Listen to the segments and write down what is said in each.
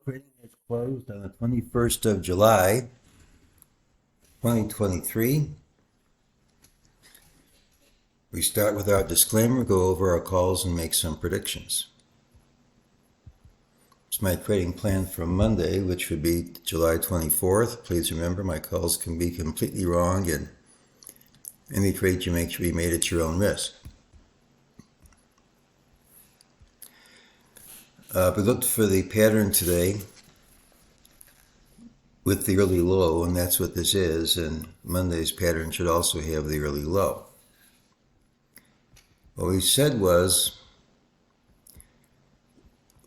Trading has closed on the 21st of July, 2023. We start with our disclaimer, go over our calls, and make some predictions. It's my trading plan for Monday, which would be July 24th. Please remember, my calls can be completely wrong, and any trade you make should be made at your own risk. We looked for the pattern today with the early low, and that's what this is, and Monday's pattern should also have the early low. What we said was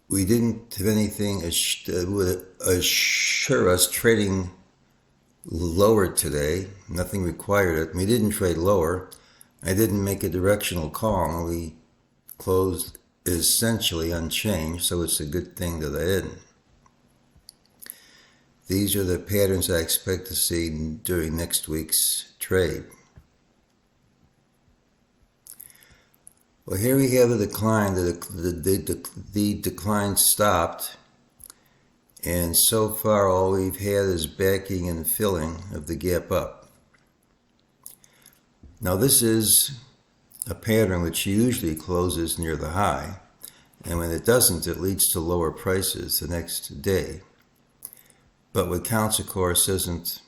we didn't have anything that would assure us trading lower today. Nothing required it. We didn't trade lower. I didn't make a directional call. We closed essentially unchanged, so it's a good thing that I didn't. These are the patterns I expect to see during next week's trade. Well, here we have a decline. The decline stopped, and so far all we've had is backing and filling of the gap up. Now this is a pattern which usually closes near the high, and when it doesn't, it leads to lower prices the next day. But what counts, of course, isn't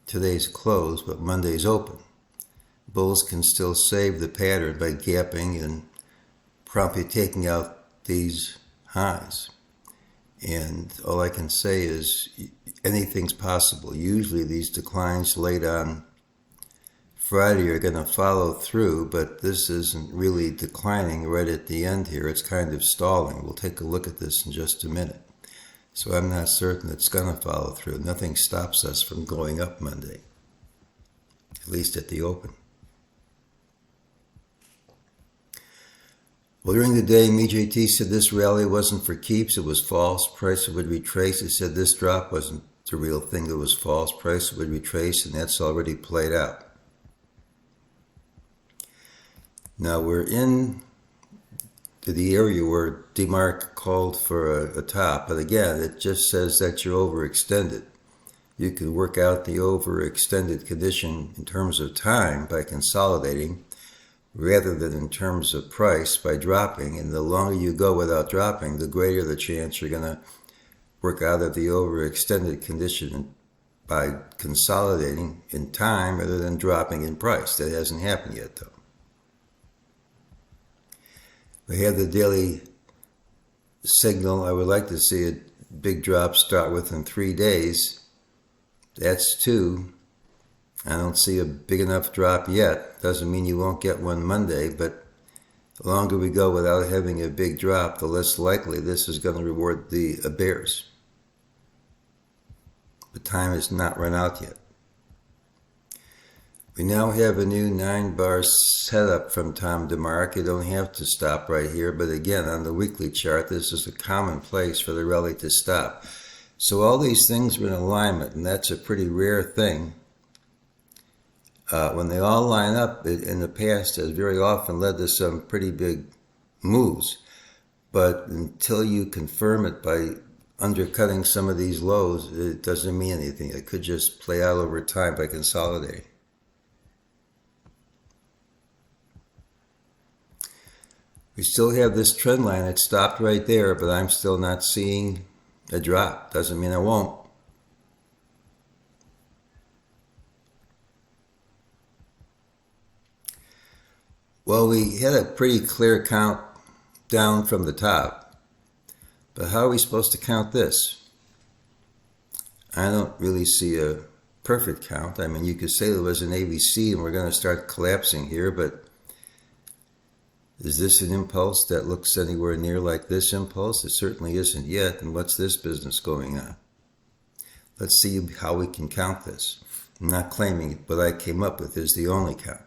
today's close, but Monday's open. Bulls can still save the pattern by gapping and promptly taking out these highs. And all I can say is anything's possible. Usually these declines late on Friday are going to follow through, but this isn't really declining right at the end here. It's kind of stalling. We'll take a look at this in just a minute. So I'm not certain it's going to follow through. Nothing stops us from going up Monday, at least at the open. Well, during the day, MEJT said this rally wasn't for keeps. It was false. Price would retrace. It said this drop wasn't the real thing. It was false. Price would retrace, and that's already played out. Now we're in the area where DeMark called for a top, but again, it just says that you're overextended. You can work out the overextended condition in terms of time by consolidating rather than in terms of price by dropping, and the longer you go without dropping, the greater the chance you're going to work out of the overextended condition by consolidating in time rather than dropping in price. That hasn't happened yet, though. We have the daily signal. I would like to see a big drop start within 3 days. That's 2. I don't see a big enough drop yet. Doesn't mean you won't get one Monday, but the longer we go without having a big drop, the less likely this is going to reward the bears. The time has not run out yet. We now have a new 9-bar setup from Tom DeMark. You don't have to stop right here, but again, on the weekly chart, this is a common place for the rally to stop. So all these things are in alignment, and that's a pretty rare thing. When they all line up, it, in the past, has very often led to some pretty big moves. But until you confirm it by undercutting some of these lows, it doesn't mean anything. It could just play out over time by consolidating. We still have this trend line. It stopped right there, but I'm still not seeing a drop. Doesn't mean I won't. Well, we had a pretty clear count down from the top, but how are we supposed to count this? I don't really see a perfect count. I mean, you could say there was an ABC and we're going to start collapsing here, but is this an impulse that looks anywhere near like this impulse? It certainly isn't yet. And what's this business going on? Let's see how we can count this. I'm not claiming what I came up with is the only count.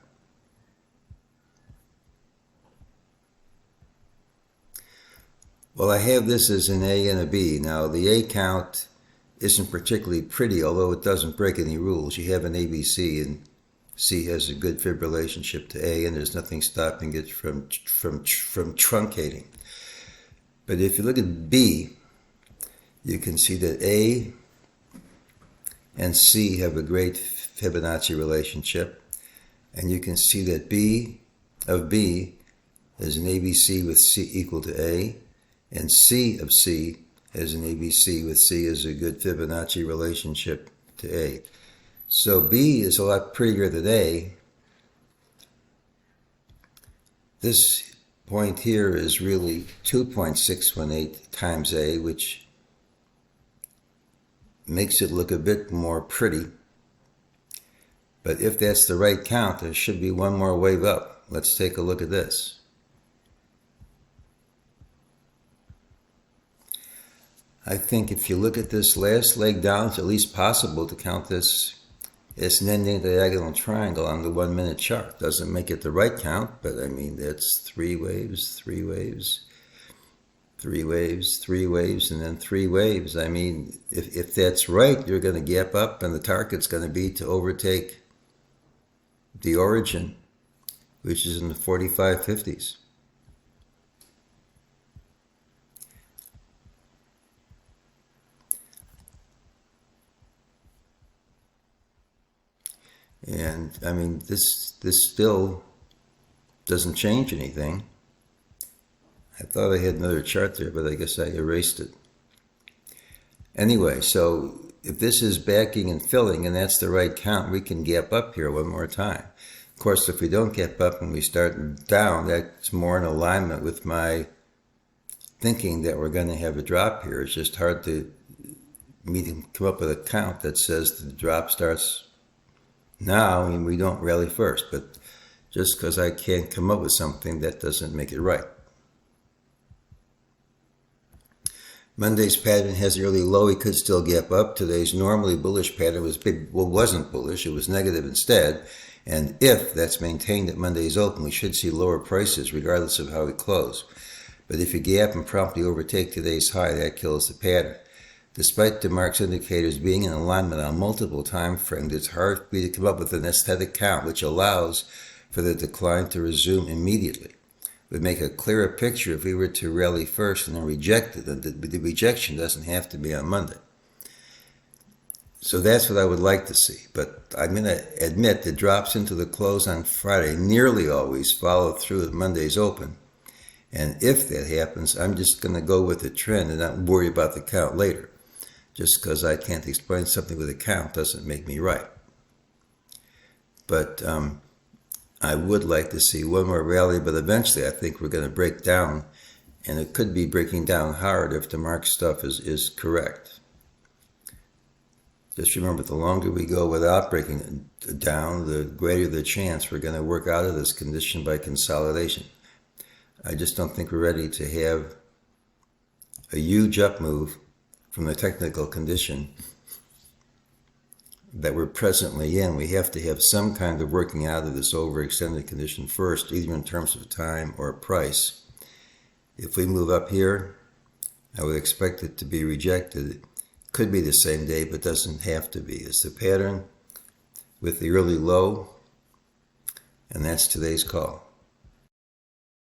Well, I have this as an A and a B. Now, the A count isn't particularly pretty, although it doesn't break any rules. You have an ABC, and C has a good fib relationship to A, and there's nothing stopping it from truncating. But if you look at B, you can see that A and C have a great Fibonacci relationship, and you can see that B of B is an ABC with C equal to A, and C of C is an ABC with C is a good Fibonacci relationship to A. So B is a lot prettier than A. This point here is really 2.618 times A, which makes it look a bit more pretty. But if that's the right count, there should be one more wave up. Let's take a look at this. I think if you look at this last leg down, it's at least possible to count this as an ending diagonal triangle on the 1 minute chart. Doesn't make it the right count, but I mean, that's 3 waves, 3 waves, 3 waves, 3 waves, and then 3 waves. I mean, if that's right, you're going to gap up, and the target's going to be to overtake the origin, which is in the 45.50s. And I mean, this still doesn't change anything. I thought I had another chart there, but I guess I erased it. Anyway, so if this is backing and filling, and that's the right count, we can gap up here one more time. Of course, if we don't gap up and we start down, that's more in alignment with my thinking that we're going to have a drop here. It's just hard to come up with a count that says the drop starts now and we don't rally first. But just because I can't come up with something, that doesn't make it right. Monday's pattern has a early low. He could still gap up. Today's normally bullish pattern was big. Well, wasn't bullish. It was negative instead. And if that's maintained at Monday's open, we should see lower prices regardless of how we close. But if you gap and promptly overtake today's high, that kills the pattern. Despite the market's indicators being in alignment on multiple time frames, it's hard for me to come up with an aesthetic count which allows for the decline to resume immediately. It would make a clearer picture if we were to rally first and then reject it. The rejection doesn't have to be on Monday. So that's what I would like to see. But I'm going to admit that drops into the close on Friday nearly always follow through at Monday's open. And if that happens, I'm just going to go with the trend and not worry about the count later. Just because I can't explain something with a count doesn't make me right. But I would like to see one more rally, but eventually I think we're going to break down, and it could be breaking down hard if the mark stuff is correct. Just remember, the longer we go without breaking down, the greater the chance we're going to work out of this condition by consolidation. I just don't think we're ready to have a huge up move from the technical condition that we're presently in. We have to have some kind of working out of this overextended condition first, either in terms of time or price. If we move up here, I would expect it to be rejected. It could be the same day, but doesn't have to be. It's the pattern with the early low, and that's today's call.